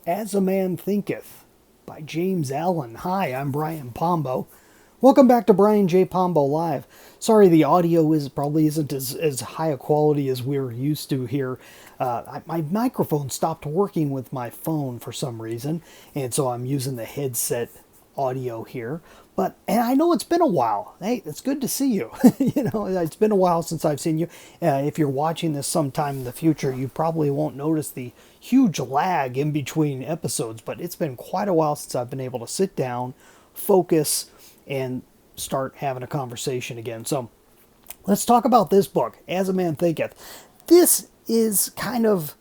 As a Man Thinketh by James Allen. Hi, I'm Brian Pombo. Welcome back to Brian J. Pombo Live. Sorry the audio probably isn't as high a quality as we're used to here. My microphone stopped working with my phone for some reason, and so I'm using the headset audio here. And I know it's been a while. Hey, it's good to see you. It's been a while since I've seen you. If you're watching this sometime in the future, you probably won't notice the huge lag in between episodes, but it's been quite a while since I've been able to sit down, focus, and start having a conversation again. So let's talk about this book, As a Man Thinketh. This is kind of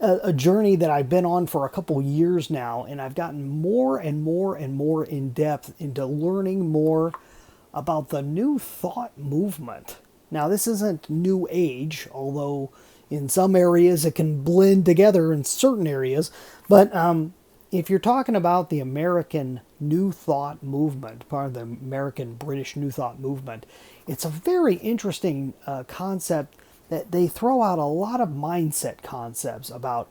a journey that I've been on for a couple years now, and I've gotten more and more and more in depth into learning more about the New Thought movement. Now, this isn't New Age, although in some areas it can blend together in certain areas. But if you're talking about the American New Thought movement, part of the American British New Thought movement, it's a very interesting concept that they throw out a lot of mindset concepts about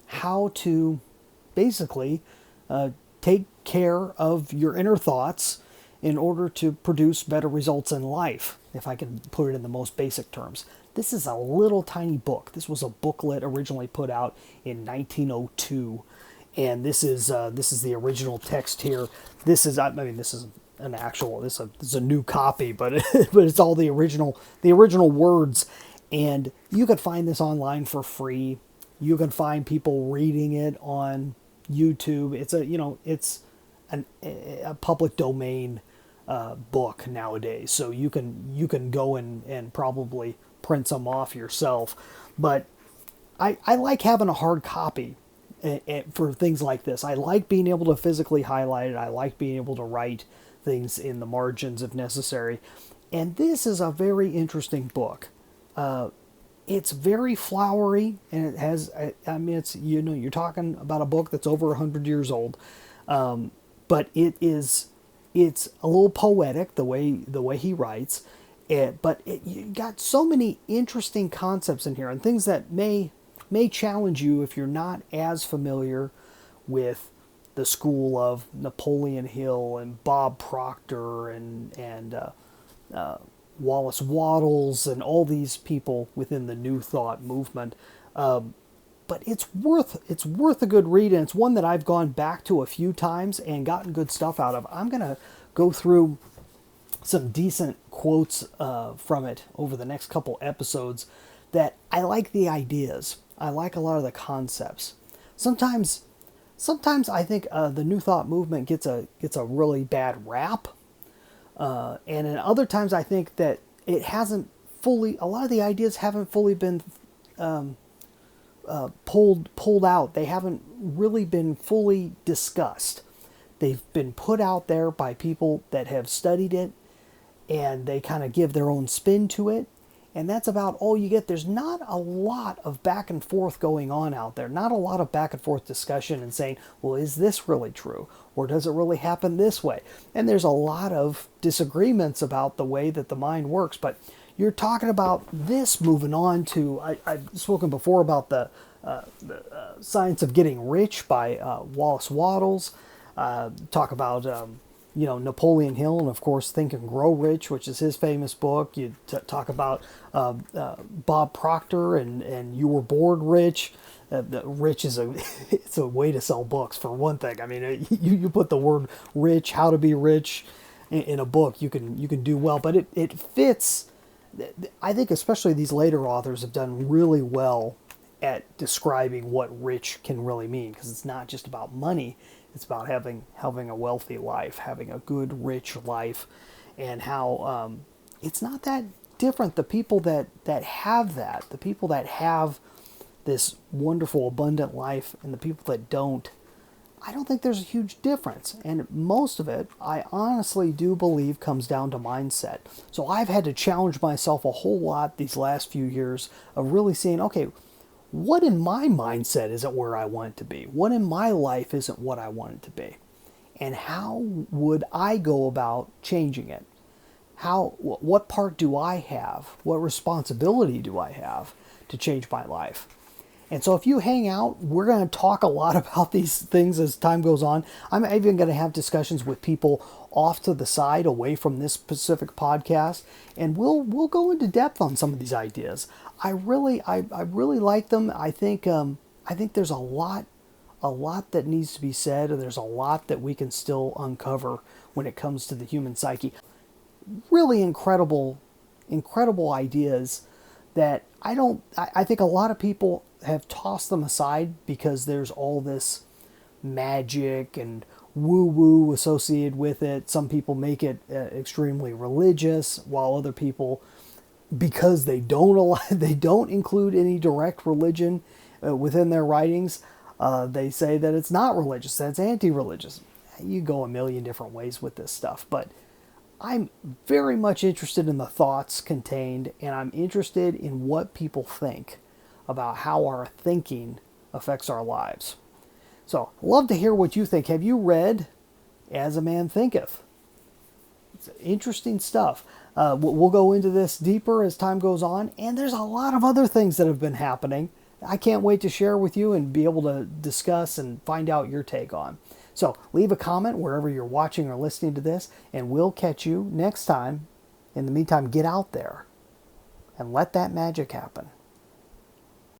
how to basically take care of your inner thoughts in order to produce better results in life, if I can put it in the most basic terms. This is a little tiny book. This was a booklet originally put out in 1902, and this is the original text here. This is an actual. This is a new copy, but it's all the original words. And you could find this online for free. You can find people reading it on YouTube. It's a public domain book nowadays, so you can go and probably print some off yourself. But I like having a hard copy for things like this. I like being able to physically highlight it. I like being able to write things in the margins if necessary. And this is a very interesting book. It's very flowery, and it has, you're talking about a book that's over 100 years old. But it's a little poetic the way he writes. You got so many interesting concepts in here and things that may challenge you if you're not as familiar with the school of Napoleon Hill and Bob Proctor and Wallace Wattles and all these people within the New Thought movement. But it's worth a good read, and it's one that I've gone back to a few times and gotten good stuff out of. I'm going to go through some decent quotes from it over the next couple episodes that I like the ideas. I like a lot of the concepts. Sometimes I think the New Thought movement gets a really bad rap. And in other times, I think that it hasn't fully. A lot of the ideas haven't fully been pulled out. They haven't really been fully discussed. They've been put out there by people that have studied it, and they kind of give their own spin to it. And that's about all you get. There's not a lot of back and forth going on out there. Not a lot of back and forth discussion and saying, well, is this really true? Or does it really happen this way? And there's a lot of disagreements about the way that the mind works. But you're talking about this moving on to, I've spoken before about the Science of Getting Rich by Wallace Wattles. Talk about Napoleon Hill, and of course Think and Grow Rich, which is his famous book. You talk about Bob Proctor and You Were Bored Rich. Rich is it's a way to sell books, for one thing. I mean, you put the word rich, how to be rich, in a book, you can do well. But it fits. I think especially these later authors have done really well at describing what rich can really mean, because it's not just about money. It's about having a wealthy life, having a good, rich life, and how it's not that different. The people that have that, the people that have this wonderful, abundant life, and the people that don't, I don't think there's a huge difference. And most of it, I honestly do believe, comes down to mindset. So I've had to challenge myself a whole lot these last few years of really seeing, okay, what in my mindset isn't where I want it to be? What in my life isn't what I want it to be? And how would I go about changing it? What part do I have? What responsibility do I have to change my life? And so if you hang out, we're going to talk a lot about these things as time goes on. I'm even going to have discussions with people off to the side, away from this specific podcast, and we'll go into depth on some of these ideas. I really like them. I think there's a lot that needs to be said, and there's a lot that we can still uncover when it comes to the human psyche. Really incredible ideas that I think a lot of people have tossed them aside because there's all this magic and woo woo associated with it. Some people make it extremely religious, while other people, because they don't include any direct religion within their writings, they say that it's not religious, that it's anti-religious. You go a million different ways with this stuff, but I'm very much interested in the thoughts contained, and I'm interested in what people think about how our thinking affects our lives. So, love to hear what you think. Have you read As a Man Thinketh? It's interesting stuff. We'll go into this deeper as time goes on, and there's a lot of other things that have been happening. I can't wait to share with you and be able to discuss and find out your take on. So leave a comment wherever you're watching or listening to this, and we'll catch you next time. In the meantime, get out there and let that magic happen.